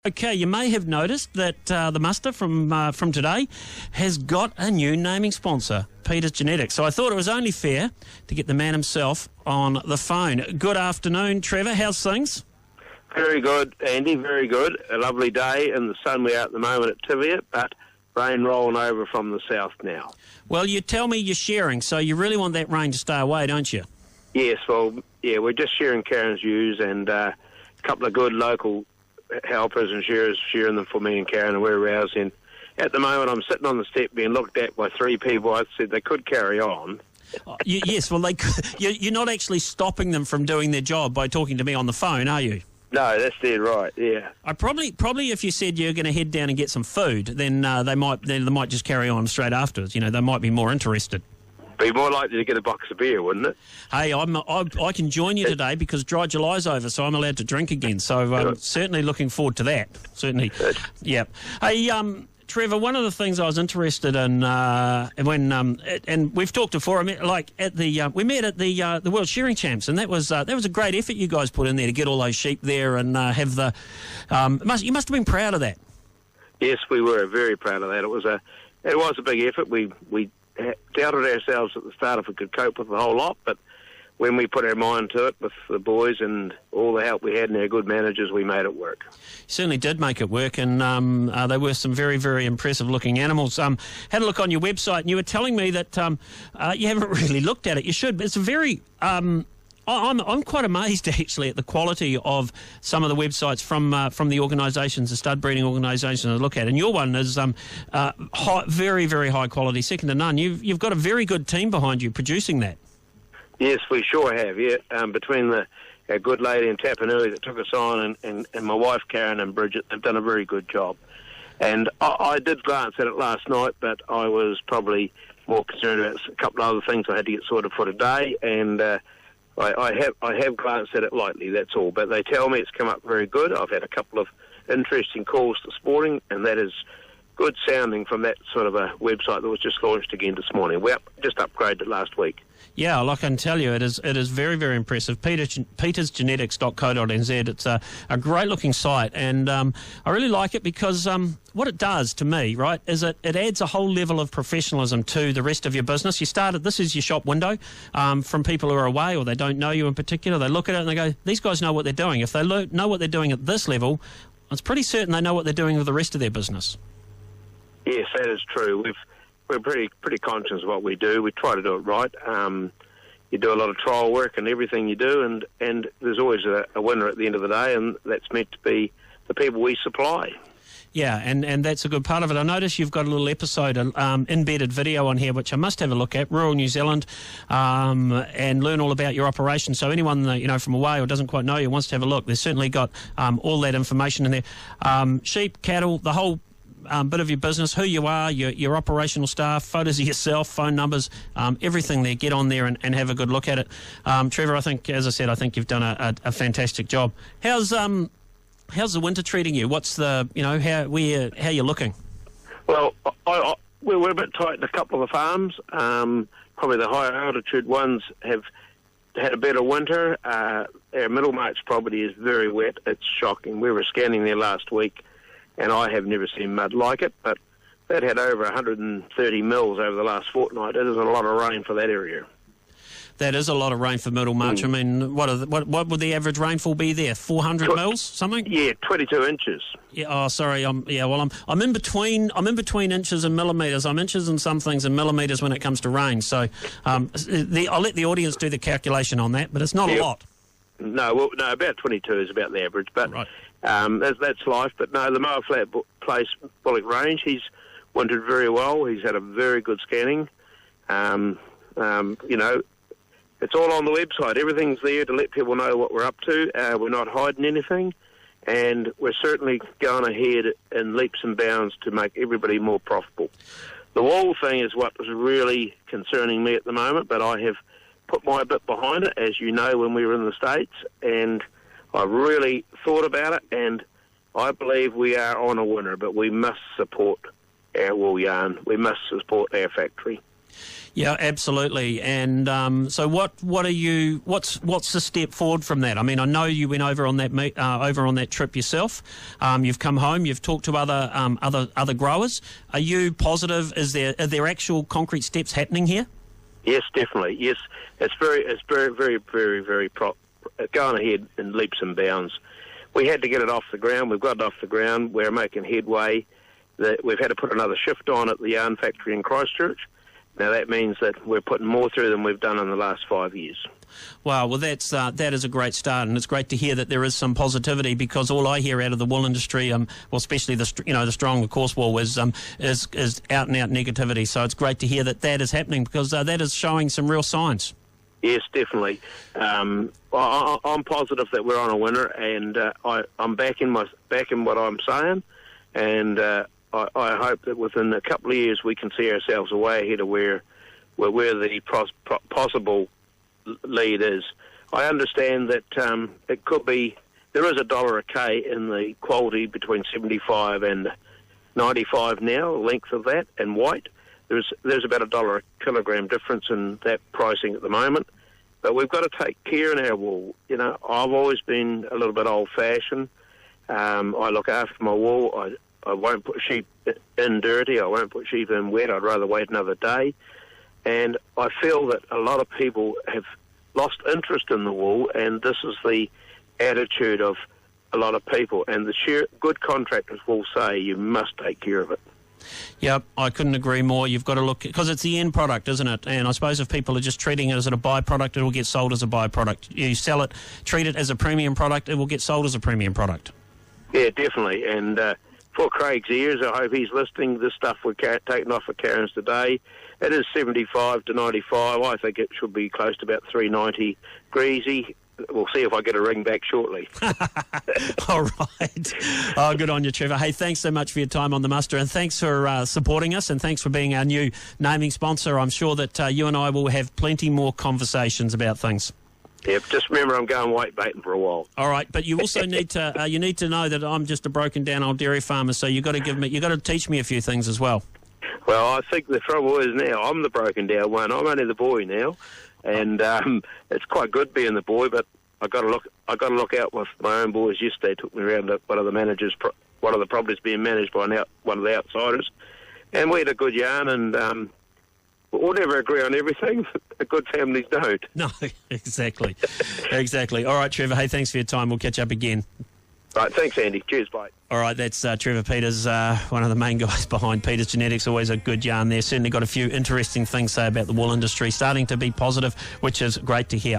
Okay, you may have noticed that the muster from today has got a new naming sponsor, Peters Genetics. So I thought it was only fair to get the man himself on the phone. Good afternoon, Trevor. How's things? Very good, Andy, very good. A lovely day in the sun we're at the moment at Tiviot, but rain rolling over from the south now. Well, you tell me you're sharing, so you really want that rain to stay away, don't you? Yes, well, yeah, we're just sharing Karen's ewes and a couple of good local helpers and shearers sharing them for me and Karen, and we're rousing. At the moment, I'm sitting on the step being looked at by three people. I said they could carry on. Yes, well, you're not actually stopping them from doing their job by talking to me on the phone, are you? No, that's dead right. Yeah. I probably if you said you're going to head down and get some food, then they might just carry on straight afterwards. You know, they might be more interested. Be more likely to get a box of beer, wouldn't it? Hey, I can join you today because Dry July's over, so I'm allowed to drink again. So I'm certainly looking forward to that. Certainly. Good. Yeah. Hey, Trevor, one of the things I was interested in and we've talked before. I mean, like we met at the World Shearing Champs, and that was a great effort you guys put in there to get all those sheep there and have the. You must have been proud of that. Yes, we were very proud of that. It was a big effort. We doubted ourselves at the start if we could cope with the whole lot, but when we put our mind to it with the boys and all the help we had and our good managers, we made it work. You certainly did make it work, and they were some very, very impressive-looking animals. Had a look on your website, and you were telling me that you haven't really looked at it. You should. It's a very... I'm quite amazed, actually, at the quality of some of the websites from the organisations, the stud breeding organisations I look at. And your one is very, very high quality, second to none. You've got a very good team behind you producing that. Yes, we sure have, yeah. Between our good lady in Tapanui that took us on and my wife Karen and Bridget, they've done a very good job. And I did glance at it last night, but I was probably more concerned about a couple of other things I had to get sorted for today, and I have glanced at it lightly, that's all. But they tell me it's come up very good. I've had a couple of interesting calls this morning, and that is good sounding from that sort of a website that was just launched again this morning. We just upgraded it last week. Yeah, well, I can tell you, it is very, very impressive. petersgenetics.co.nz. It's a great-looking site, and I really like it because what it does to me, right, is it adds a whole level of professionalism to the rest of your business. This is your shop window from people who are away or they don't know you in particular. They look at it and they go, these guys know what they're doing. If they know what they're doing at this level, it's pretty certain they know what they're doing with the rest of their business. Yes, that is true. We're pretty conscious of what we do. We try to do it right. You do a lot of trial work in everything you do, and there's always a winner at the end of the day, and that's meant to be the people we supply. Yeah, and that's a good part of it. I notice you've got a little episode, embedded video on here, which I must have a look at, rural New Zealand, and learn all about your operation. So anyone that, from away or doesn't quite know you wants to have a look, there's certainly got all that information in there. Sheep, cattle, the whole bit of your business, who you are, your operational staff, photos of yourself, phone numbers, everything there. Get on there and have a good look at it. Trevor, I think you've done a fantastic job. How's the winter treating you? What's the, how you're looking? Well, we're a bit tight in a couple of the farms. Probably the higher altitude ones have had a better winter. Our Middlemarch property is very wet. It's shocking. We were scanning there last week, and I have never seen mud like it, but that had over 130 mils over the last fortnight. It is a lot of rain for that area. That is a lot of rain for Middlemarch. I mean, what would the average rainfall be there? 400 mils, something? Yeah, 22 inches. Yeah. Oh, sorry. I'm in between. I'm in between inches and millimetres. I'm inches and some things and millimetres when it comes to rain. So I'll let the audience do the calculation on that, but it's not a lot. No, about 22 is about the average, but right. That's life. But no, the Moa Flat Place Bullock Range, he's wintered very well. He's had a very good scanning. It's all on the website. Everything's there to let people know what we're up to. We're not hiding anything, and we're certainly going ahead in leaps and bounds to make everybody more profitable. The wool thing is what is really concerning me at the moment, but I have put my bit behind it, as you know, when we were in the States, and I really thought about it, and I believe we are on a winner, but we must support our wool yarn. We must support our factory. Yeah, absolutely. And so, what's the step forward from that? I mean, I know you went over on that trip yourself. You've come home. You've talked to other growers. Are you positive? Are there actual concrete steps happening here? Yes, definitely. Yes, it's very, very going ahead in leaps and bounds. We had to get it off the ground. We've got it off the ground. We're making headway. We've had to put another shift on at the yarn factory in Christchurch. Now, that means that we're putting more through than we've done in the last 5 years. Wow, well, that is a great start, and it's great to hear that there is some positivity, because all I hear out of the wool industry, well, especially the strong coarse wool, is out and out negativity. So it's great to hear that is happening, because that is showing some real signs. Yes, definitely. I'm positive that we're on a winner, and I'm backing what I'm saying, and I hope that within a couple of years we can see ourselves way ahead of where the possible lead is. I understand that it could be, there is $1 a K in the quality between 75 and 95 now, length of that, and white. There's about $1 a kilogram difference in that pricing at the moment. But we've got to take care in our wool. You know, I've always been a little bit old-fashioned. I look after my wool. I won't put sheep in dirty. I won't put sheep in wet. I'd rather wait another day. And I feel that a lot of people have lost interest in the wool, and this is the attitude of a lot of people. And the good contractors will say you must take care of it. Yep, I couldn't agree more. You've got to look, because it's the end product, isn't it? And I suppose if people are just treating it as a byproduct, it will get sold as a byproduct. You sell it, treat it as a premium product, it will get sold as a premium product. Yeah, definitely. And for Craig's ears, I hope he's listening. This stuff we're taking off for Karens today, it is 75 to 95. I think it should be close to about 390 greasy. We'll see if I get a ring back shortly. All right. Oh, good on you, Trevor. Hey, thanks so much for your time on the muster, and thanks for supporting us, and thanks for being our new naming sponsor. I'm sure that you and I will have plenty more conversations about things. Yep, just remember I'm going weight baiting for a while. All right, but you also need to know that I'm just a broken down old dairy farmer, so you've got to teach me a few things as well. Well, I think the trouble is now I'm the broken down one. I'm only the boy now, and it's quite good being the boy. But I got to look out with my own boys. Yesterday, took me around to one of the properties being managed by one of the outsiders, and we had a good yarn. And we'll never agree on everything. The good families don't. No, exactly, exactly. All right, Trevor. Hey, thanks for your time. We'll catch up again. Right, thanks, Andy. Cheers, bye. All right, that's Trevor Peters, one of the main guys behind Peters Genetics. Always a good yarn there. Certainly got a few interesting things to say about the wool industry, starting to be positive, which is great to hear.